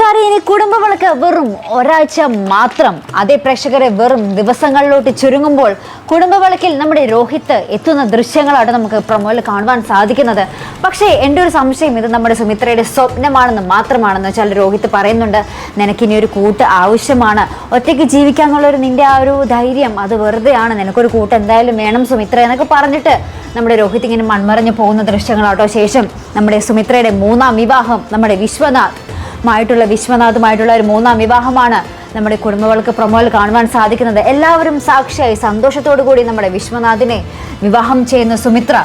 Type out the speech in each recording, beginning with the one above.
കൂട്ടുകാരെ, ഇനി കുടുംബവിളക്ക് വെറും ഒരാഴ്ച മാത്രം. അതേ പ്രേക്ഷകരെ, വെറും ദിവസങ്ങളിലോട്ട് ചുരുങ്ങുമ്പോൾ കുടുംബവിളക്കിൽ നമ്മുടെ രോഹിത് എത്തുന്ന ദൃശ്യങ്ങളാണ് നമുക്ക് പ്രൊമോയിൽ കാണുവാൻ സാധിക്കുന്നത്. പക്ഷേ എൻ്റെ ഒരു സംശയം, ഇത് നമ്മുടെ സുമിത്രയുടെ സ്വപ്നമാണെന്ന് മാത്രമാണെന്ന് വെച്ചാൽ രോഹിത് പറയുന്നുണ്ട്, നിനക്കിനി ഒരു കൂട്ട് ആവശ്യമാണ്, ഒറ്റയ്ക്ക് ജീവിക്കാന്നുള്ളൊരു നിന്റെ ആ ഒരു ധൈര്യം അത് വെറുതെയാണ്, നിനക്കൊരു കൂട്ട് എന്തായാലും വേണം സുമിത്ര എന്നൊക്കെ പറഞ്ഞിട്ട് നമ്മുടെ രോഹിത് ഇങ്ങനെ മൺമറഞ്ഞു പോകുന്ന ദൃശ്യങ്ങളാട്ടോ. ശേഷം നമ്മുടെ സുമിത്രയുടെ മൂന്നാം വിവാഹം, നമ്മുടെ വിശ്വനാഥുമായിട്ടുള്ള ഒരു മൂന്നാം വിവാഹമാണ് നമ്മുടെ കുടുംബവിളക്ക് പ്രൊമോയിൽ കാണുവാൻ സാധിക്കുന്നത്. എല്ലാവരും സാക്ഷിയായി സന്തോഷത്തോടു കൂടി നമ്മുടെ വിശ്വനാഥിനെ വിവാഹം ചെയ്യുന്ന സുമിത്ര,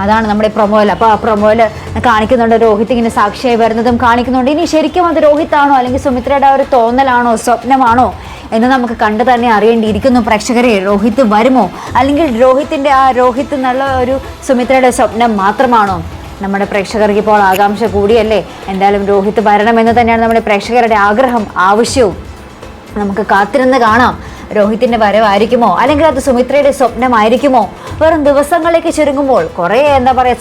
അതാണ് നമ്മുടെ പ്രൊമോയിൽ. അപ്പോൾ ആ പ്രൊമോയിൽ കാണിക്കുന്നുണ്ട് രോഹിത് ഇങ്ങനെ സാക്ഷിയായി വരുന്നതും കാണിക്കുന്നുണ്ട്. ഇനി ശരിക്കും അത് രോഹിത്താണോ അല്ലെങ്കിൽ സുമിത്രയുടെ ആ ഒരു തോന്നലാണോ സ്വപ്നമാണോ എന്ന് നമുക്ക് കണ്ടു തന്നെ അറിയേണ്ടിയിരിക്കുന്നു പ്രേക്ഷകരെ. രോഹിത് വരുമോ അല്ലെങ്കിൽ രോഹിത് എന്നുള്ള ഒരു സുമിത്രയുടെ സ്വപ്നം മാത്രമാണോ? നമ്മുടെ പ്രേക്ഷകർക്ക് ഇപ്പോൾ ആകാംക്ഷ കൂടിയല്ലേ. എന്തായാലും രോഹിത് വരണമെന്ന് തന്നെയാണ് നമ്മുടെ പ്രേക്ഷകരുടെ ആഗ്രഹം, ആവശ്യവും. നമുക്ക് കാത്തിരുന്ന് കാണാം, രോഹിത്തിന്റെ വരവായിരിക്കുമോ അല്ലെങ്കിൽ അത് സുമിത്രയുടെ സ്വപ്നമായിരിക്കുമോ? വെറും ദിവസങ്ങളിലേക്ക് ചുരുങ്ങുമ്പോൾ കുറേ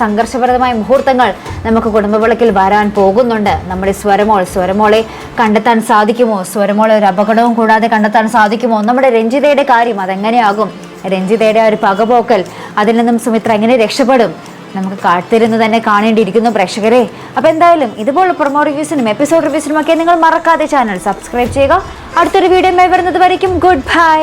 സംഘർഷപരമായ മുഹൂർത്തങ്ങൾ നമുക്ക് കുടുംബവിളക്കിൽ വരാൻ പോകുന്നുണ്ട്. നമ്മുടെ സ്വരമോളെ കണ്ടെത്താൻ സാധിക്കുമോ? സ്വരമോളെ ഒരു അപകടവും കൂടാതെ കണ്ടെത്താൻ സാധിക്കുമോ? നമ്മുടെ രഞ്ജിതയുടെ കാര്യം അതെങ്ങനെയാകും? രഞ്ജിതയുടെ ഒരു പകപോക്കൽ, അതിൽ നിന്നും സുമിത്ര എങ്ങനെ രക്ഷപ്പെടും? നമുക്ക് കാത്തിരുന്ന് തന്നെ കാണേണ്ടിയിരിക്കുന്നു പ്രേക്ഷകരെ. അപ്പോൾ എന്തായാലും ഇതുപോലെ പ്രൊമോ റിവ്യൂസിനും എപ്പിസോഡ് റിവ്യൂസിനും ഒക്കെ നിങ്ങൾ മറക്കാതെ ചാനൽ സബ്സ്ക്രൈബ് ചെയ്യുക. അടുത്തൊരു വീഡിയോ വരുന്നത് വരയ്ക്കും ഗുഡ് ബൈ.